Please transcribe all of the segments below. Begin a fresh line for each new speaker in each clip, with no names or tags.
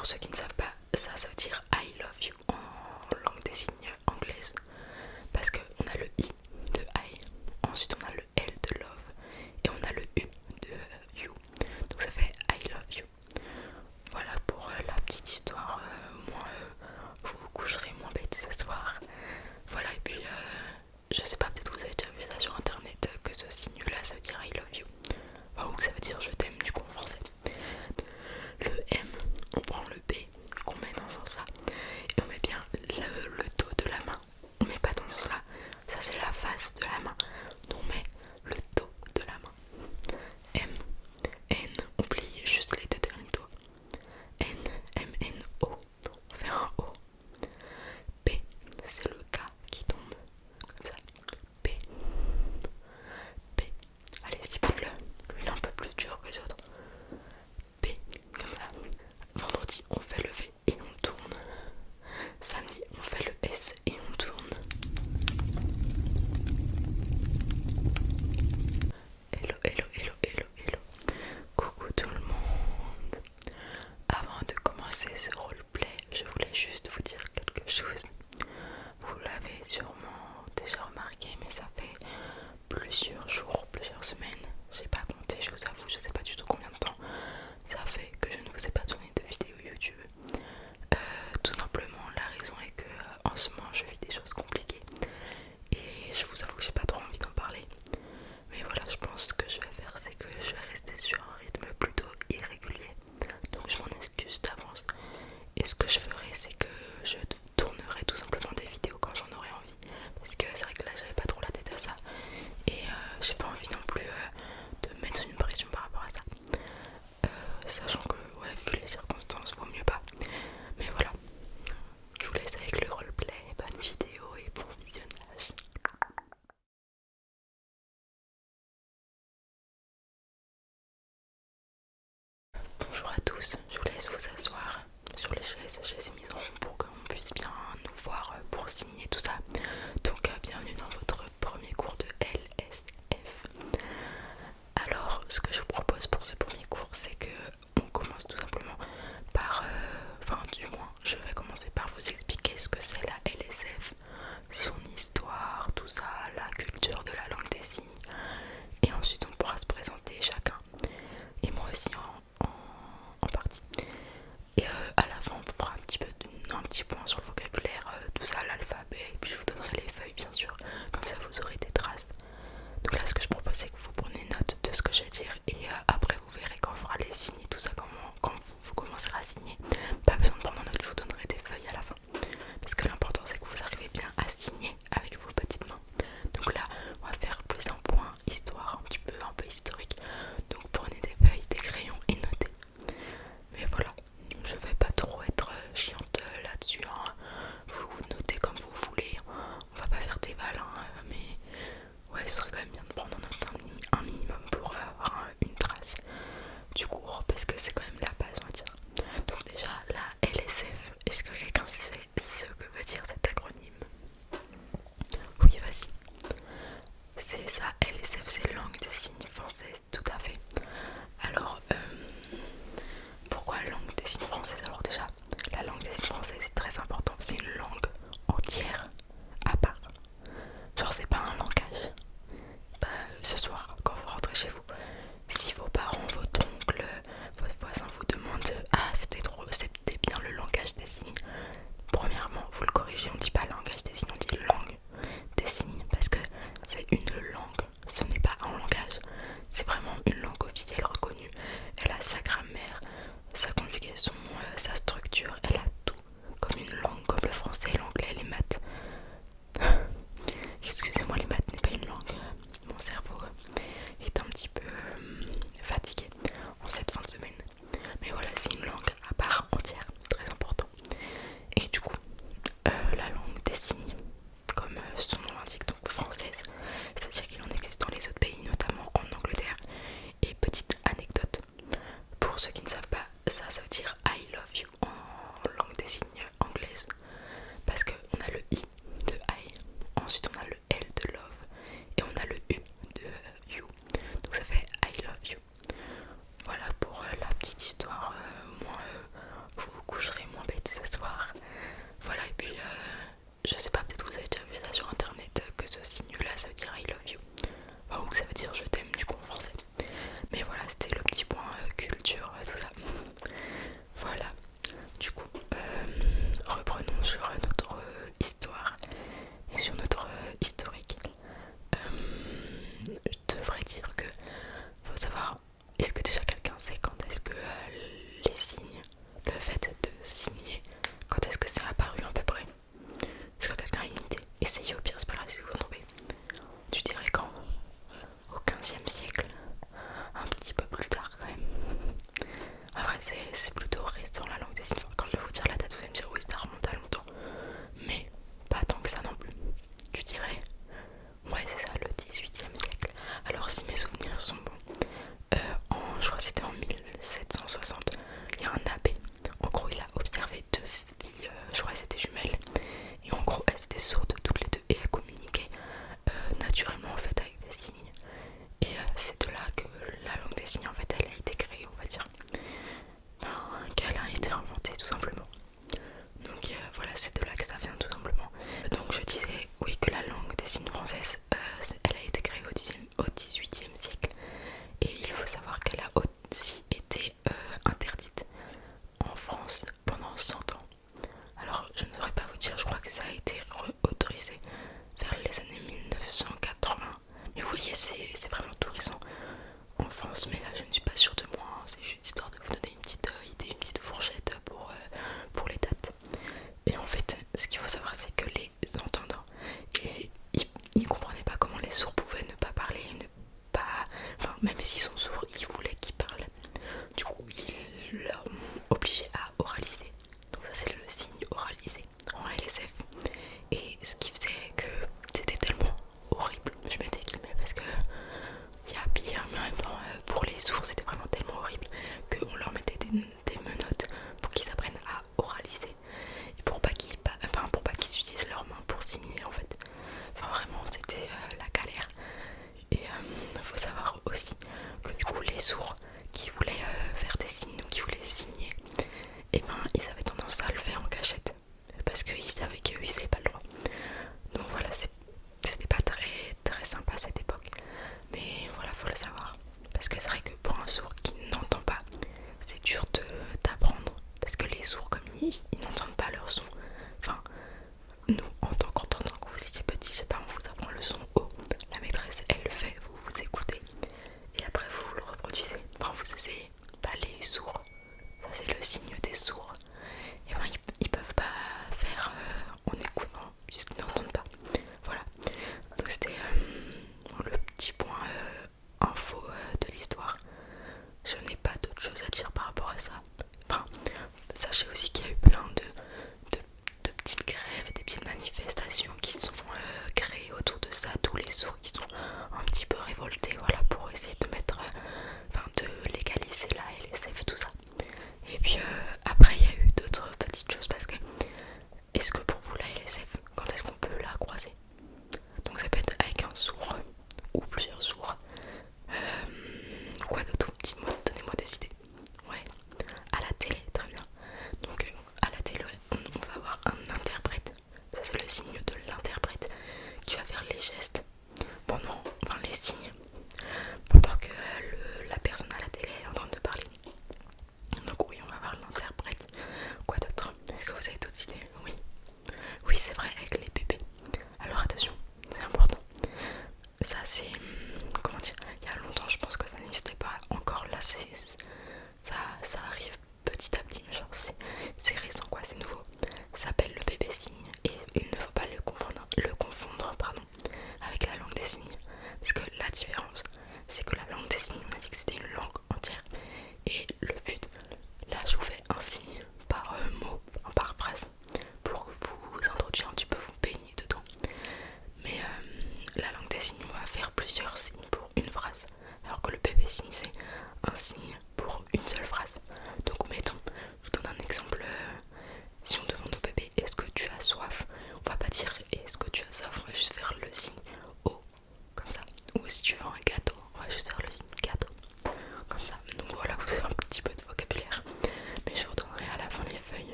Pour ceux qui ne savent pas, ça veut dire I love you en langue des signes anglaise. Parce qu'on a le I de I, ensuite on a le L de love et on a le U de you. Donc ça fait I love you. Voilà pour la petite histoire. Vous vous coucherez moins bête ce soir. Voilà, et puis je sais pas, peut-être vous avez déjà vu ça sur internet que ce signe là ça veut dire I love you. Enfin, ou que ça veut dire je t'aime du coup en français. Le M, on prend le B qu'on met dans ce sens là et on met bien le dos de la main. On met pas dans ce sens là, ça c'est la face de la main. Donc on met le dos de la main. M, N, on plie juste les deux derniers doigts. N, M, N, O, on fait un O. P, c'est le K qui tombe comme ça. P, P, allez s'il vous plaît, lui il est un peu plus dur que les autres. P, comme ça. Vendredi on fait le V et on tourne. Samedi on fait le S et on tourne. Hello, hello, hello, hello, hello. Coucou tout le monde. Avant de commencer ce roleplay, je voulais juste vous dire quelque chose. Vous l'avez sûrement déjà remarqué, mais ça fait plusieurs jours, plusieurs semaines. J'ai pas compté, je vous avoue, je sais pas du tout combien de temps. Ça fait que je ne vous ai pas tourné de vidéo YouTube. Tout simplement, la raison est que en ce moment je vis des choses compliquées et je vous avoue que j'ai pas trop envie d'en parler. Mais voilà, je pense ce que je vais faire, c'est que je vais rester sur un rythme plutôt irrégulier. Donc je m'en excuse d'avance. Et ce que je ferai, c'est que je tournerai tout simplement des vidéos quand j'en aurai envie. Parce que c'est vrai que là, j'avais pas trop la tête à ça. Et j'ai pas envie non plus de mettre une pression par rapport à ça. Sachant que, ouais, vu les circonstances, vaut mieux pas. Mais voilà, je vous laisse avec le roleplay. Bonne vidéo et bon visionnage. Bonjour à tous, je vous laisse vous asseoir sur les chaises. Je les ai mises en rond pour qu'on puisse bien nous voir pour signer tout ça. Donc bienvenue dans votre premier cours de LSF. Alors ce que je vous propose pour ce premier cours, c'est que on commence tout simplement par, enfin du moins je vais commencer par vous expliquer ce que c'est la LSF, son histoire, tout ça, la culture de la langue des signes. Et ensuite on pourra se présenter chacun. Et moi aussi en partie. Et à la fin on fera un petit point sur le vocabulaire, tout ça, l'alphabet, et puis je vous donnerai les feuilles bien sûr, comme ça vous aurez des traces. Donc là ce que je propose c'est que vous prenez note de ce que je vais dire et après vous verrez quand on fera les signes et tout ça, quand vous commencerez à signer, pas besoin de prendre en note, je vous donnerai des feuilles à la fin. Parce que l'important c'est que vous arrivez bien à signer avec vos petites mains. Donc là on va faire plus un point histoire, un peu historique. Donc prenez des feuilles, des crayons et notez. Mais voilà, je vais pas trop être chiante là-dessus, hein. Vous notez comme vous voulez, on va pas faire des balles, hein, mais ouais, ce serait quand même bien de prendre en note un minimum pour avoir une trace du cours, parce que c'est quand même la base, on va dire. Donc déjà, la LSF, est-ce que quelqu'un sait ce que veut dire cet acronyme? Oui, vas-y. C'est ça, LSF, c'est langue des signes française, tout à fait. Alors, pourquoi langue des signes française? Alors déjà, la langue des signes française est très importante, c'est une langue entière à part. Genre c'est pas un langage. Bah, ce soir, quand vous rentrez chez vous, si vos parents, votre oncle, votre voisin vous demandent ah c'était bien le langage des signes, premièrement vous le corrigez, on dit pas langage des signes, on dit langue des signes, parce que c'est une langue, ce n'est pas un langage, c'est vraiment une langue officielle reconnue. Elle a sa grammaire, sa conjugaison, sa structure, elle a tout, comme une langue, comme le français, l'anglais, les maths. Excusez-moi, les maths n'est pas une langue. Mon cerveau est un petit peu fatigué en cette fin de semaine. Mais voilà, c'est une langue à part entière, très important. Et du coup, la langue des signes, comme son nom l'indique, donc française, c'est-à-dire qu'il en existe dans les autres pays, notamment en Angleterre. Et petite anecdote, pour ceux qui ne savent pas, ça veut dire I love you en langue des signes anglaise. Parce qu'on a le I de I, ensuite on a le L de love et on a le U de you. Donc ça fait I love you. Voilà pour la petite histoire. Moi, vous vous les signes, le fait de signer, quand est-ce que c'est apparu à peu près? Est-ce que quelqu'un a une idée? Essayez, au pire c'est pas grave si vous trouvez. Tu dirais quand? Au 15e siècle? Un petit peu plus tard quand même. En vrai c'est plutôt récent la langue des signes. Quand je vais vous dire la date vous allez me dire oui ça remonte à longtemps. Mais pas tant que ça non plus. Tu dirais? Ouais c'est ça, le 18e siècle. Alors si mes souvenirs sont bons, je crois que c'était en 1760, il y a un abbé. En gros il a observé deux filles, je crois que c'était jumelles. Et en gros elles étaient sourdes toutes les deux et elles communiquaient naturellement en fait avec des signes. Et c'est de là que la langue des signes en fait elle a été créée, on va dire. Qu'elle a été inventée tout simplement.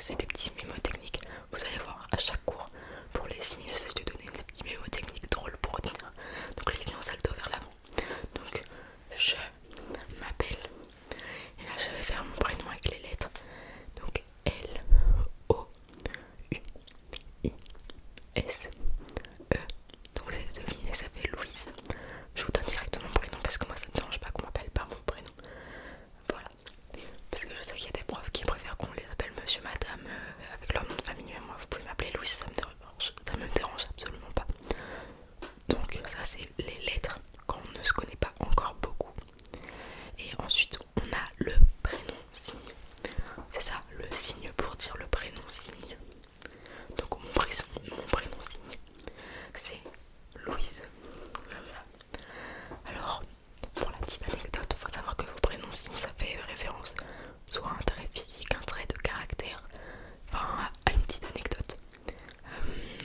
c'est des petits mémotechniques. Vous allez voir, à chaque cours, pour les signes, j'essaie de donner des petits mémotechniques drôles pour retenir. Donc là, il vient un salto vers l'avant. Donc, je m'appelle. Et là, je vais faire mon prénom avec les lettres. Donc, L, O, U, I, S, E. Donc, vous avez deviné, ça fait Louise. Je vous donne directement mon prénom parce que moi, ça ne me dérange pas qu'on m'appelle par mon prénom. Voilà. Parce que je sais qu'il y a des profs qui préfèrent qu'on les appelle monsieur, madame, avec leur nom de famille. Mais moi, vous pouvez m'appeler Louise, ça me dérange absolument pas. Donc, ça, c'est les lettres quand on ne se connaît pas encore beaucoup. Et ensuite, on a le prénom signe. C'est ça, le signe pour dire le prénom signe. Donc, mon prénom signe, c'est Louise. Comme ça. Alors, pour la petite anecdote, il faut savoir que vos prénoms signes, ça fait référence soit à un trait physique, un trait de caractère, enfin à une petite anecdote.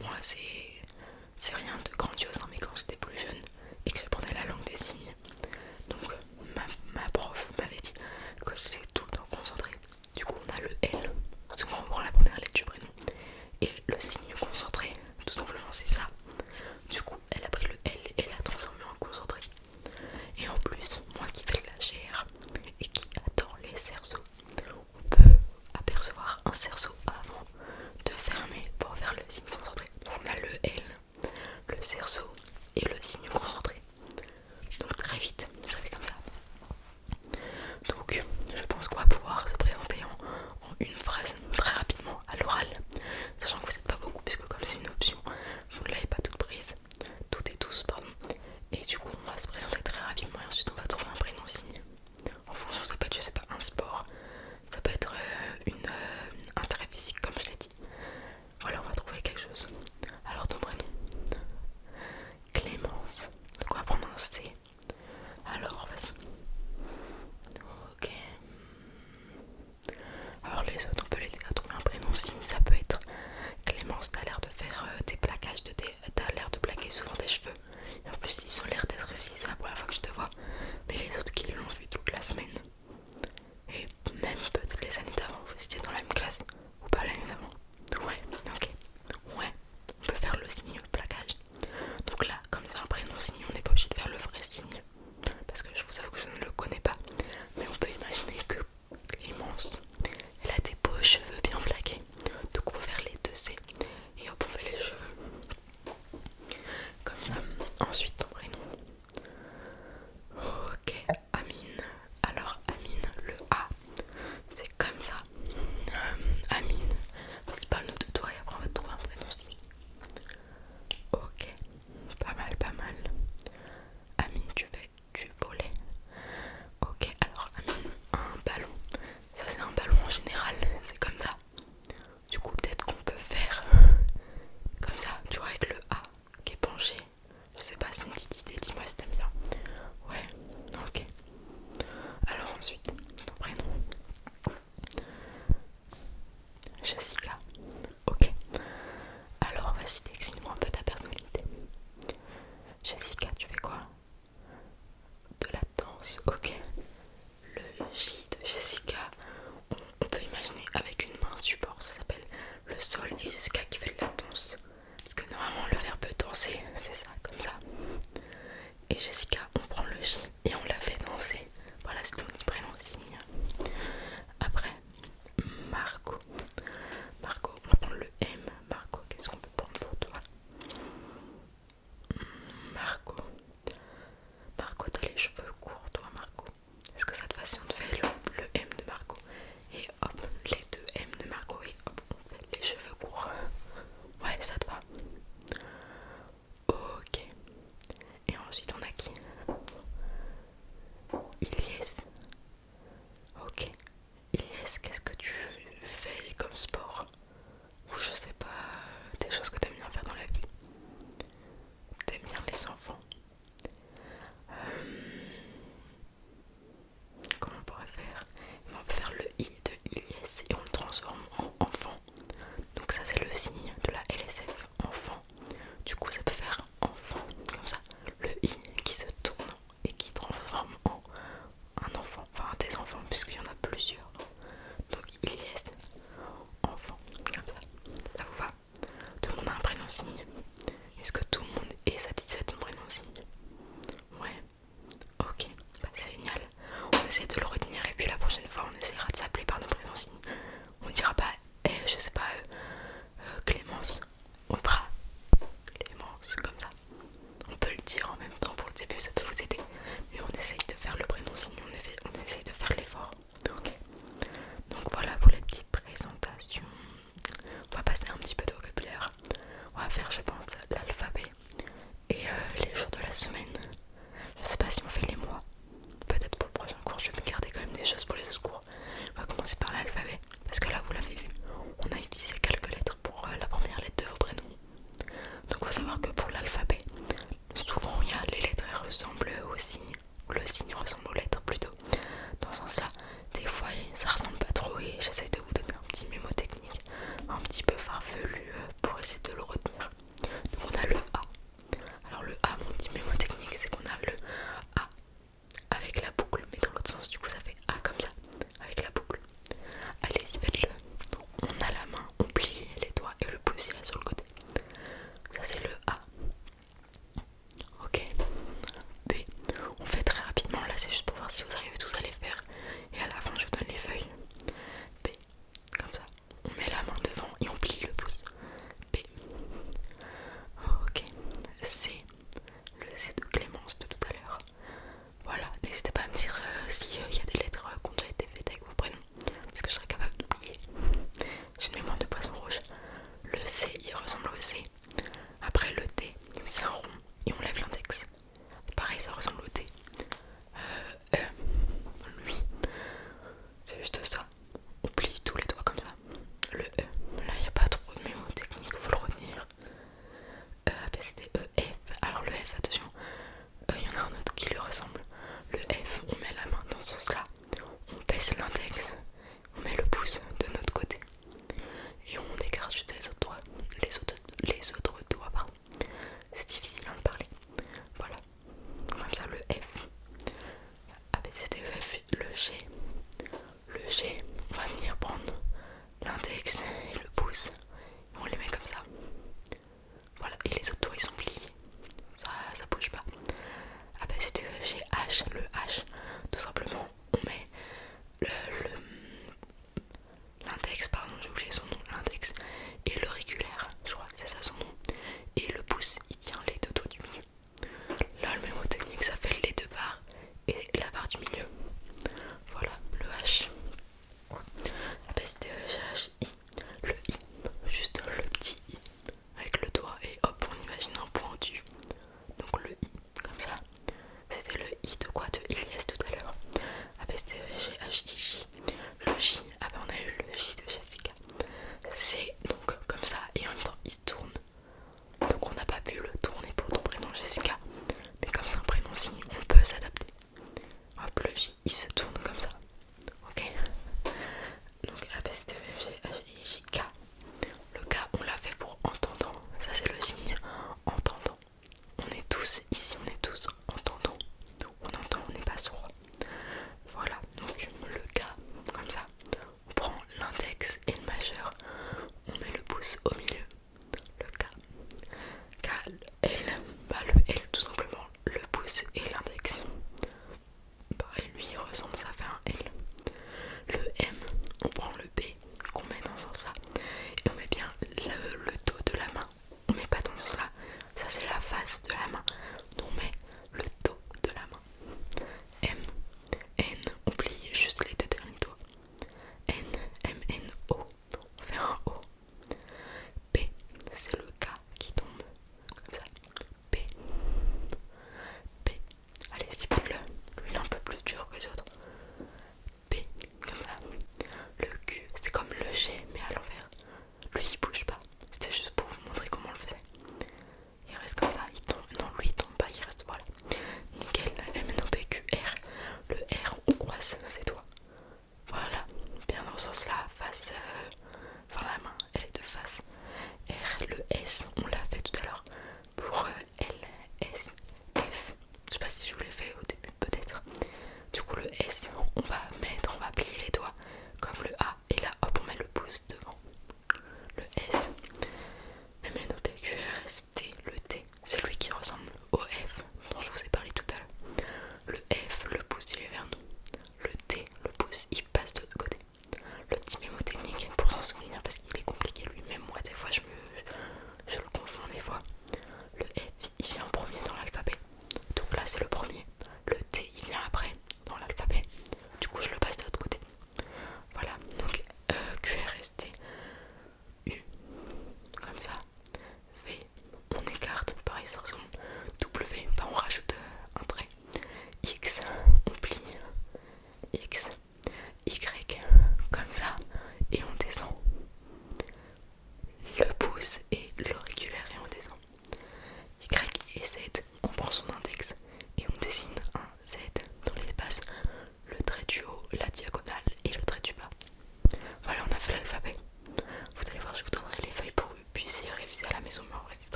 Moi, c'est rien de grandiose, hein, mais quand j'étais plus jeune et que j'apprenais la langue des signes, donc ma prof m'avait dit que j'étais tout le temps concentrée. Du coup, on a le L, souvent pour la première lettre du prénom, et le signe concentré, tout simplement, c'est ça. Du coup, elle a pris le L et l'a transformé en concentré. Et en plus, moi qui fais de la GR et qui adore les cerceaux, on peut apercevoir un cerceau avant de fermer pour faire le signe concentré. Donc on a le L, le cerceau et le signe concentré. Donc très vite, ça fait comme ça. Donc je pense qu'on va pouvoir se présenter en une phrase très rapidement à l'oral, sachant que vous n'êtes pas beaucoup puisque comme c'est une option, vous ne l'avez pas toute prise, toutes et tous pardon. Et du coup on va se présenter très rapidement et ensuite on va trouver un prénom signe. En fonction, ça peut être, je sais pas, un sport, ça peut être un trait physique comme je l'ai dit. Voilà, on va trouver quelque chose. Alors ton prénom. on a eu